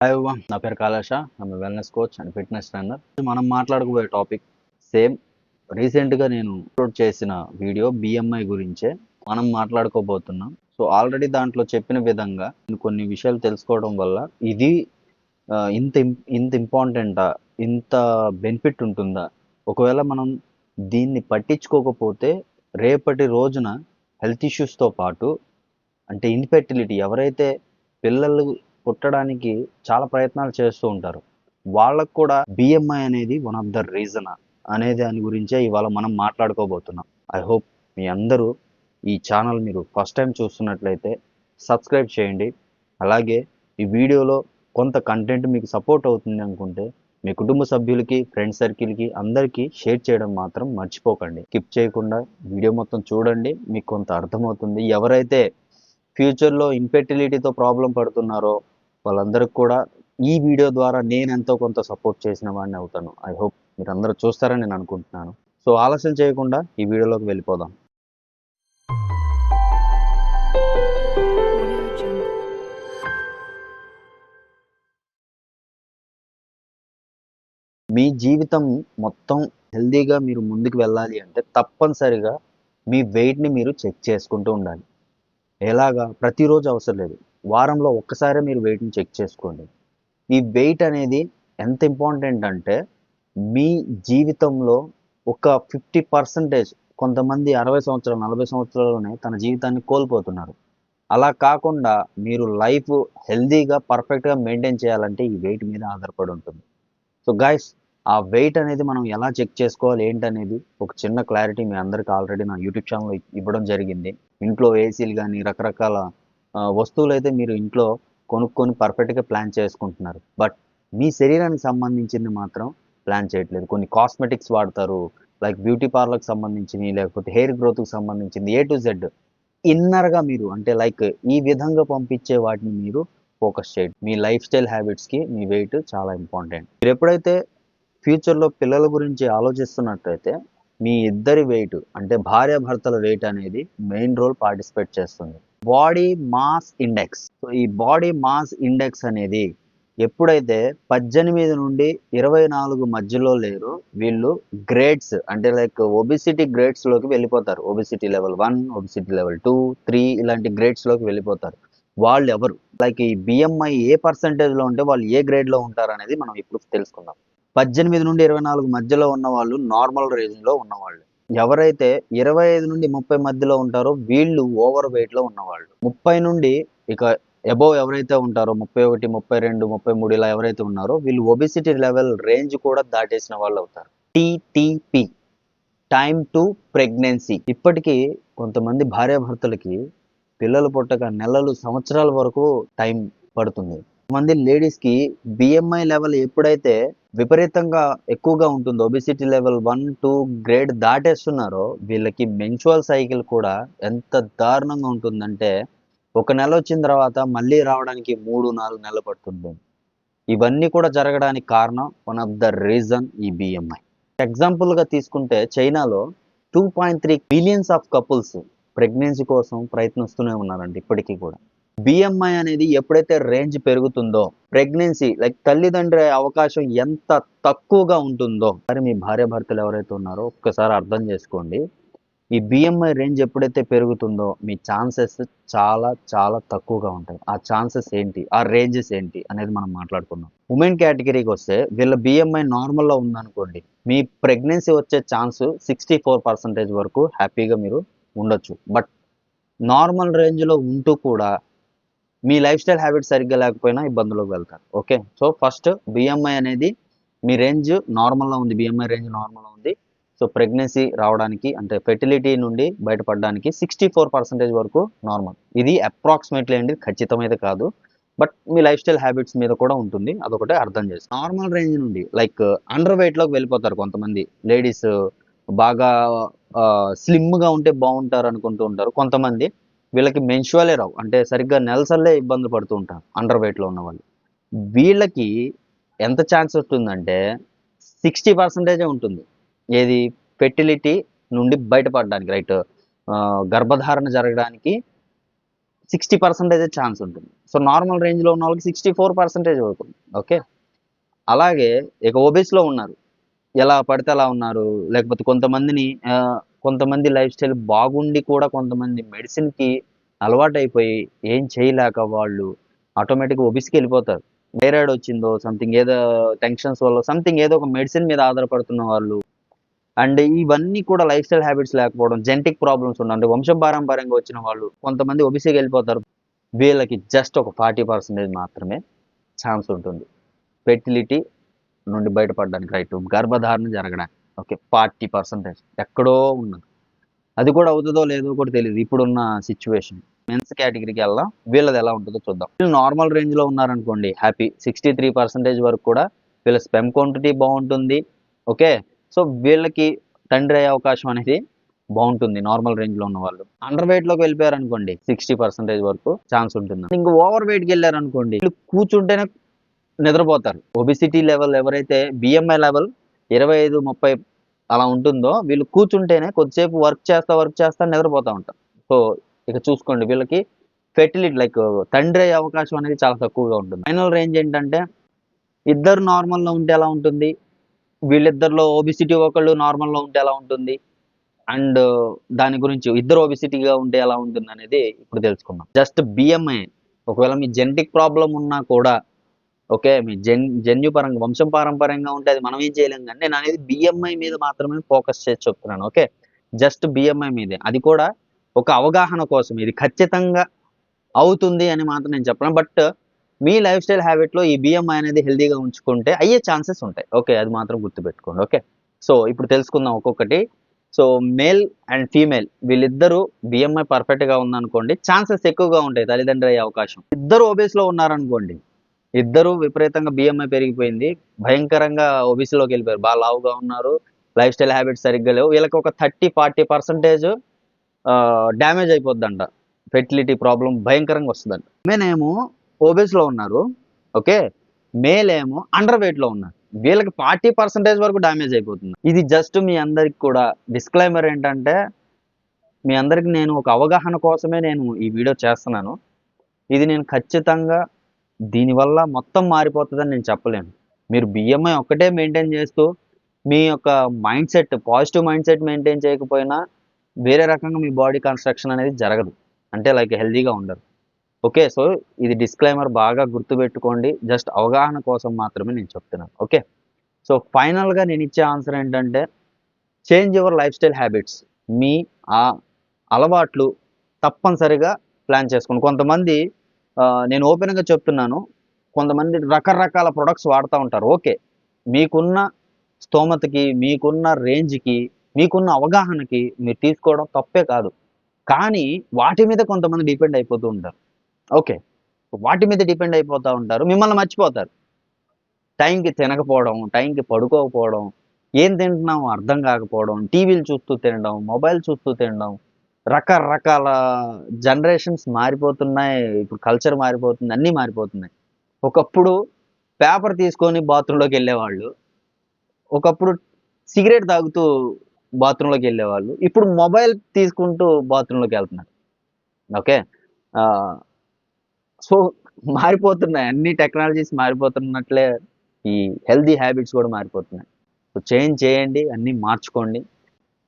Hi everyone, నా పేరు Kalesha. I'm wellness coach and fitness trainer. మనం మాట్లాడుకోబోయే టాపిక్ సేమ్ రీసెంట్గా నేను అప్లోడ్ చేసిన వీడియో బిఎంఐ గురించే మనం మాట్లాడుకోబోతున్నాం. సో ఆల్రెడీ దాంట్లో చెప్పిన విధంగా నేను కొన్ని విషయాలు తెలుసుకోవడం వల్ల ఇది ఇంత ఇంపార్టెంటా, ఇంత బెనిఫిట్ ఉంటుందా, ఒకవేళ మనం దీన్ని పట్టించుకోకపోతే రేపటి రోజున హెల్త్ ఇష్యూస్తో పాటు అంటే ఇన్ఫెర్టిలిటీ, ఎవరైతే పిల్లలు పుట్టడానికి చాలా ప్రయత్నాలు చేస్తూ ఉంటారు వాళ్ళకు కూడా బిఎంఐ అనేది వన్ ఆఫ్ ద రీజన్ అనే దాని గురించే ఇవాళ మనం మాట్లాడుకోబోతున్నాం. ఐ హోప్ మీ అందరూ ఈ ఛానల్ మీరు ఫస్ట్ టైం చూస్తున్నట్లయితే సబ్స్క్రైబ్ చేయండి. అలాగే ఈ వీడియోలో కొంత కంటెంట్ మీకు సపోర్ట్ అవుతుంది అనుకుంటే మీ కుటుంబ సభ్యులకి, ఫ్రెండ్ సర్కిల్కి అందరికీ షేర్ చేయడం మాత్రం మర్చిపోకండి. స్కిప్ చేయకుండా వీడియో మొత్తం చూడండి, మీకు కొంత అర్థమవుతుంది. ఎవరైతే ఫ్యూచర్లో ఇన్ఫెర్టిలిటీతో ప్రాబ్లం పడుతున్నారో వాళ్ళందరికీ కూడా ఈ వీడియో ద్వారా నేను ఎంతో కొంత సపోర్ట్ చేసిన వాడిని అవుతాను. ఐ హోప్ మీరు అందరూ చూస్తారని నేను అనుకుంటున్నాను. సో ఆలస్యం చేయకుండా ఈ వీడియోలోకి వెళ్ళిపోదాం. మీ జీవితం మొత్తం హెల్దీగా మీరు ముందుకు వెళ్ళాలి అంటే తప్పనిసరిగా మీ వెయిట్ని మీరు చెక్ చేసుకుంటూ ఉండాలి. ఎలాగా? ప్రతిరోజు అవసరం లేదు, వారంలో ఒక్కసారే మీరు వెయిట్ని చెక్ చేసుకోండి. ఈ వెయిట్ అనేది ఎంత ఇంపార్టెంట్ అంటే మీ జీవితంలో ఒక 50%, కొంతమంది 60 సంవత్సరాలు 40 సంవత్సరాల్లోనే తన జీవితాన్ని కోల్పోతున్నారు. అలా కాకుండా మీరు లైఫ్ హెల్దీగా పర్ఫెక్ట్గా మెయింటైన్ చేయాలంటే ఈ వెయిట్ మీద ఆధారపడి ఉంటుంది. సో గైస్, ఆ వెయిట్ అనేది మనం ఎలా చెక్ చేసుకోవాలి ఏంటనేది ఒక చిన్న క్లారిటీ మీ అందరికీ ఆల్రెడీ నా యూట్యూబ్ ఛానల్లో ఇవ్వడం జరిగింది. ఇంట్లో ఏసీలు కానీ రకరకాల వస్తువులు అయితే మీరు ఇంట్లో కొనుక్కొని పర్ఫెక్ట్గా ప్లాన్ చేసుకుంటున్నారు. బట్ మీ శరీరానికి సంబంధించింది మాత్రం ప్లాన్ చేయట్లేదు. కొన్ని కాస్మెటిక్స్ వాడతారు, లైక్ బ్యూటీ పార్లర్కి సంబంధించినవి, లేకపోతే హెయిర్ గ్రోత్కి సంబంధించింది, ఏ టు జెడ్ ఇన్నర్గా మీరు అంటే లైక్ ఈ విధంగా పంపించే వాటిని మీరు ఫోకస్ చేయండి. మీ లైఫ్ స్టైల్ హ్యాబిట్స్కి మీ వెయిట్ చాలా ఇంపార్టెంట్. మీరు ఎప్పుడైతే ఫ్యూచర్లో పిల్లల గురించి ఆలోచిస్తున్నట్టయితే మీ ఇద్దరి వెయిట్ అంటే భార్యాభర్తల వెయిట్ అనేది మెయిన్ రోల్ పార్టిసిపేట్ చేస్తుంది. Body mass index. సో ఈ బాడీ మాస్ ఇండెక్స్ అనేది ఎప్పుడైతే 18 నుండి 24 మధ్యలో లేరు వీళ్ళు గ్రేడ్స్ అంటే లైక్ ఒబిసిటీ గ్రేడ్స్లోకి వెళ్ళిపోతారు. ఒబిసిటీ లెవెల్ 1, ఒబిసిటీ లెవెల్ 2, 3 ఇలాంటి గ్రేడ్స్లోకి వెళ్ళిపోతారు. వాళ్ళు ఎవరు, లైక్ ఈ బిఎంఐ ఏ పర్సంటేజ్లో ఉంటే వాళ్ళు ఏ గ్రేడ్లో ఉంటారు అనేది మనం ఇప్పుడు తెలుసుకుందాం. 18 నుండి 24 మధ్యలో ఉన్న వాళ్ళు నార్మల్ రేంజ్లో ఉన్నవాళ్ళు. ఎవరైతే 25 నుండి 30 మధ్యలో ఉంటారో వీళ్ళు ఓవర్ వెయిట్లో ఉన్నవాళ్ళు. 30 నుండి ఇక అబోవ్ ఎవరైతే ఉంటారో 31, 32, 33 ఇలా ఎవరైతే ఉన్నారో వీళ్ళు ఒబిసిటీ లెవెల్ రేంజ్ కూడా దాటేసిన వాళ్ళు అవుతారు. TTP, time to pregnancy. ఇప్పటికీ కొంతమంది భార్యాభర్తలకి పిల్లలు పుట్టక నెలలు, సంవత్సరాల వరకు టైం పడుతుంది. కొంతమంది లేడీస్కి బిఎంఐ లెవెల్ ఎప్పుడైతే విపరీతంగా ఎక్కువగా ఉంటుందో, ఒబిసిటీ లెవెల్ 1, 2 గ్రేడ్ దాటేస్తున్నారో వీళ్ళకి మెన్స్ట్రువల్ సైకిల్ కూడా ఎంత దారుణంగా ఉంటుందంటే ఒక నెల వచ్చిన తర్వాత మళ్ళీ రావడానికి 3-4 నెలలు పడుతుంది. ఇవన్నీ కూడా జరగడానికి కారణం వన్ ఆఫ్ ద రీజన్ ఈ బిఎంఐ. ఎగ్జాంపుల్గా తీసుకుంటే చైనాలో 2.3 బిలియన్స్ ఆఫ్ కపుల్స్ ప్రెగ్నెన్సీ కోసం ప్రయత్నిస్తూనే ఉన్నారండి ఇప్పటికీ కూడా. బిఎంఐ అనేది ఎప్పుడైతే రేంజ్ పెరుగుతుందో ప్రెగ్నెన్సీ లైక్ తల్లిదండ్రి అవకాశం ఎంత తక్కువగా ఉంటుందో, మరి మీ భార్యాభర్తలు ఎవరైతే ఉన్నారో ఒక్కసారి అర్థం చేసుకోండి. ఈ బిఎంఐ రేంజ్ ఎప్పుడైతే పెరుగుతుందో మీ ఛాన్సెస్ చాలా చాలా తక్కువగా ఉంటాయి. ఆ ఛాన్సెస్ ఏంటి, ఆ రేంజెస్ ఏంటి అనేది మనం మాట్లాడుకుందాం. ఉమెన్ కేటగిరీకి వస్తే వీళ్ళ బిఎంఐ నార్మల్లో ఉందనుకోండి, మీ ప్రెగ్నెన్సీ వచ్చే ఛాన్స్ 64% వరకు హ్యాపీగా మీరు ఉండొచ్చు. బట్ నార్మల్ రేంజ్లో ఉంటూ కూడా మీ లైఫ్ స్టైల్ హ్యాబిట్స్ సరిగ్గా లేకపోయినా ఇబ్బందులోకి వెళ్తారు. ఓకే, సో ఫస్ట్ బిఎంఐ అనేది మీ రేంజ్ నార్మల్లో ఉంది, బిఎంఐ రేంజ్ నార్మల్లో ఉంది. సో ప్రెగ్నెన్సీ రావడానికి అంటే ఫెర్టిలిటీ నుండి బయటపడడానికి 64% వరకు నార్మల్. ఇది అప్రాక్సిమేట్లీ అండి, ఖచ్చితమైతే కాదు. But me life style habits మీద కూడా ఉంటుంది, అదొకటే అర్థం చేసి. నార్మల్ రేంజ్ నుండి లైక్ అండర్ వెయిట్లోకి వెళ్ళిపోతారు కొంతమంది లేడీస్. బాగా స్లిమ్గా ఉంటే బాగుంటారు అనుకుంటూ ఉంటారు కొంతమంది. వీళ్ళకి మెన్స్ట్రువలే రావు, అంటే సరిగ్గా నెలసల్లే ఇబ్బందులు పడుతూ ఉంటారు అండర్ వెయిట్లో ఉన్న వాళ్ళు. వీళ్ళకి ఎంత ఛాన్స్ వస్తుందంటే 60% ఉంటుంది. ఏది, ఫెర్టిలిటీ నుండి బయటపడడానికి, రైట్, గర్భధారణ జరగడానికి 60% ఛాన్స్ ఉంటుంది. సో నార్మల్ రేంజ్లో ఉన్న వాళ్ళకి 64% వరకు. ఓకే, అలాగే ఇక ఒబేస్లో ఉన్నారు, ఎలా పడితే అలా ఉన్నారు, లేకపోతే కొంతమంది లైఫ్ స్టైల్ బాగుండి కూడా కొంతమంది మెడిసిన్కి అలవాటైపోయి ఏం చేయలేక వాళ్ళు ఆటోమేటిక్గా ఒబిస్కి వెళ్ళిపోతారు. థైరాయిడ్ వచ్చిందో సంథింగ్ ఏదో టెన్షన్స్ వల్ల సంథింగ్ ఏదో ఒక మెడిసిన్ మీద ఆధారపడుతున్న వాళ్ళు, అండ్ ఇవన్నీ కూడా లైఫ్ స్టైల్ హ్యాబిట్స్ లేకపోవడం, జెనెటిక్ ప్రాబ్లమ్స్ ఉన్న అంటే వంశపారంపర్యంగా వచ్చిన వాళ్ళు కొంతమంది ఒబిసికి వెళ్ళిపోతారు. వీళ్ళకి జస్ట్ ఒక 40% మాత్రమే ఛాన్స్ ఉంటుంది ఫెర్టిలిటీ నుండి బయటపడడానికి, రైట్, గర్భధారణ జరగడానికి. ఓకే, 40% ఎక్కడో ఉన్నది. అది కూడా అవుతుందో లేదో కూడా తెలియదు ఇప్పుడున్న సిచ్యువేషన్. మెన్స్ కేటగిరీకి వెళ్దాం, వీళ్ళది ఎలా ఉంటుందో చూద్దాం. వీళ్ళు నార్మల్ రేంజ్లో ఉన్నారనుకోండి, హ్యాపీ. 63% వరకు కూడా వీళ్ళ స్పెమ్ క్వాంటిటీ బాగుంటుంది. ఓకే, సో వీళ్ళకి తండ్రి అయ్యే అవకాశం అనేది బాగుంటుంది నార్మల్ రేంజ్లో ఉన్న వాళ్ళు. అండర్ వెయిట్లోకి వెళ్ళిపోయారు అనుకోండి, 60% వరకు ఛాన్స్ ఉంటుంది. ఇంకా ఓవర్ వెయిట్కి వెళ్ళారు అనుకోండి, వీళ్ళు కూర్చుంటేనే నిద్రపోతారు. ఒబిసిటీ లెవెల్ ఎవరైతే బిఎంఐ లెవెల్ 25-30 అలా ఉంటుందో వీళ్ళు కూర్చుంటేనే కొద్దిసేపు వర్క్ చేస్తా నిద్రపోతూ ఉంటారు. సో ఇక చూసుకోండి, వీళ్ళకి ఫెర్టిలిటీ లైక్ తండ్రి అయ్యే అవకాశం అనేది చాలా తక్కువగా ఉంటుంది. ఫైనల్ రేంజ్ ఏంటంటే ఇద్దరు నార్మల్లో ఉంటే ఎలా ఉంటుంది, వీళ్ళిద్దరిలో ఒబిసిటీ ఒకళ్ళు నార్మల్లో ఉంటే ఎలా ఉంటుంది, అండ్ దాని గురించి ఇద్దరు ఒబిసిటీగా ఉంటే ఎలా ఉంటుంది అనేది ఇప్పుడు తెలుసుకుందాం. జస్ట్ బిఎంఐ, ఒకవేళ మీ జెనెటిక్ ప్రాబ్లం ఉన్నా కూడా, ఓకే, మీ జన్యుపరంగా వంశం పారంపర్యంగా ఉంటే అది మనం ఏం చేయలేం, కానీ నేను అనేది బిఎంఐ మీద మాత్రమే ఫోకస్ చేసి చెప్తున్నాను. ఓకే, జస్ట్ బిఎంఐ మీదే, అది కూడా ఒక అవగాహన కోసం. ఇది ఖచ్చితంగా అవుతుంది అని మాత్రం నేను చెప్పను, బట్ మీ లైఫ్ స్టైల్ హ్యాబిట్లో ఈ బిఎంఐ అనేది హెల్దీగా ఉంచుకుంటే అయ్యే ఛాన్సెస్ ఉంటాయి. ఓకే, అది మాత్రం గుర్తుపెట్టుకోండి. ఓకే, సో ఇప్పుడు తెలుసుకుందాం ఒక్కొక్కటి. సో మేల్ అండ్ ఫీమేల్ వీళ్ళిద్దరూ బిఎంఐ పర్ఫెక్ట్గా ఉందనుకోండి, ఛాన్సెస్ ఎక్కువగా ఉంటాయి తల్లిదండ్రి అయ్యే అవకాశం. ఇద్దరు ఒబేస్లో ఉన్నారనుకోండి, ఇద్దరు విపరీతంగా బిఎంఐ పెరిగిపోయింది, భయంకరంగా ఒబిసిలోకి వెళ్ళిపోయారు, బాగా లావుగా ఉన్నారు, లైఫ్ స్టైల్ హ్యాబిట్స్ సరిగ్గా లేవు, వీళ్ళకి ఒక 30-40% డ్యామేజ్ అయిపోద్దంట, ఫెర్టిలిటీ ప్రాబ్లం భయంకరంగా వస్తుందంట. మేనేమో ఒబేస్లో ఉన్నారు, ఓకే, మేల్ ఏమో అండర్ వెయిట్లో ఉన్నారు, వీళ్ళకి 40% వరకు డ్యామేజ్ అయిపోతుంది. ఇది జస్ట్ మీ అందరికి కూడా డిస్క్లైమర్ ఏంటంటే, మీ అందరికి నేను ఒక అవగాహన కోసమే నేను ఈ వీడియో చేస్తున్నాను. ఇది నేను ఖచ్చితంగా దీనివల్ల మొత్తం మారిపోతుందని నేను చెప్పలేను. మీరు బిఎంఐ ఒక్కటే మెయింటైన్ చేస్తూ మీ యొక్క mind set, positive mind set maintain చేయకపోయినా వేరే రకంగా మీ బాడీ కన్స్ట్రక్షన్ అనేది జరగదు, అంటే లైక్ హెల్తీగా ఉండరు. ఓకే, సో ఇది డిస్క్లైమర్ బాగా గుర్తుపెట్టుకోండి, జస్ట్ అవగాహన కోసం మాత్రమే నేను చెప్తున్నాను. ఓకే, సో ఫైనల్గా నేను ఇచ్చే ఆన్సర్ ఏంటంటే, change your lifestyle habits. మీ ఆ అలవాట్లు తప్పనిసరిగా ప్లాన్ చేసుకోండి. కొంతమంది నేను ఓపెన్గా చెప్తున్నాను, కొంతమంది రకరకాల ప్రొడక్ట్స్ వాడుతూ ఉంటారు. ఓకే, మీకున్న స్తోమతకి, మీకున్న రేంజ్కి, మీకున్న అవగాహనకి మీరు తీసుకోవడం తప్పే కాదు, కానీ వాటి మీద కొంతమంది డిపెండ్ అయిపోతూ ఉంటారు. ఓకే, వాటి మీద డిపెండ్ అయిపోతూ ఉంటారు, మిమ్మల్ని మర్చిపోతారు. టైంకి తినకపోవడం, టైంకి పడుకోకపోవడం, ఏం తింటున్నామో అర్థం కాకపోవడం, టీవీలు చూస్తూ తినడం, మొబైల్ చూస్తూ తినడం, రకరకాల జనరేషన్స్ మారిపోతున్నాయి, ఇప్పుడు కల్చర్ మారిపోతుంది, అన్నీ మారిపోతున్నాయి. ఒకప్పుడు పేపర్ తీసుకొని బాత్రూంలోకి వెళ్ళేవాళ్ళు, ఒకప్పుడు సిగరెట్ తాగుతూ బాత్రూంలోకి వెళ్ళేవాళ్ళు, ఇప్పుడు మొబైల్ తీసుకుంటూ బాత్రూంలోకి వెళ్తున్నారు. ఓకే, సో మారిపోతున్నాయి, అన్ని టెక్నాలజీస్ మారిపోతున్నట్లే ఈ హెల్తీ హ్యాబిట్స్ కూడా మారిపోతున్నాయి. సో చేంజ్ చేయండి, అన్నీ మార్చుకోండి.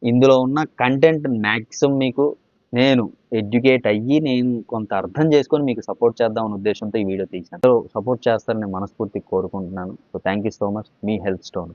ఇందులో ఉన్న కంటెంట్ మ్యాక్సిమం మీకు నేను ఎడ్యుకేట్ అయ్యి నేను కొంత అర్థం చేసుకొని మీకు సపోర్ట్ చేద్దాం అనే ఉద్దేశంతో ఈ వీడియో తీశాను. సో సపోర్ట్ చేస్తారని మనస్ఫూర్తిగా కోరుకుంటున్నాను. So thank you so much. Me health stone.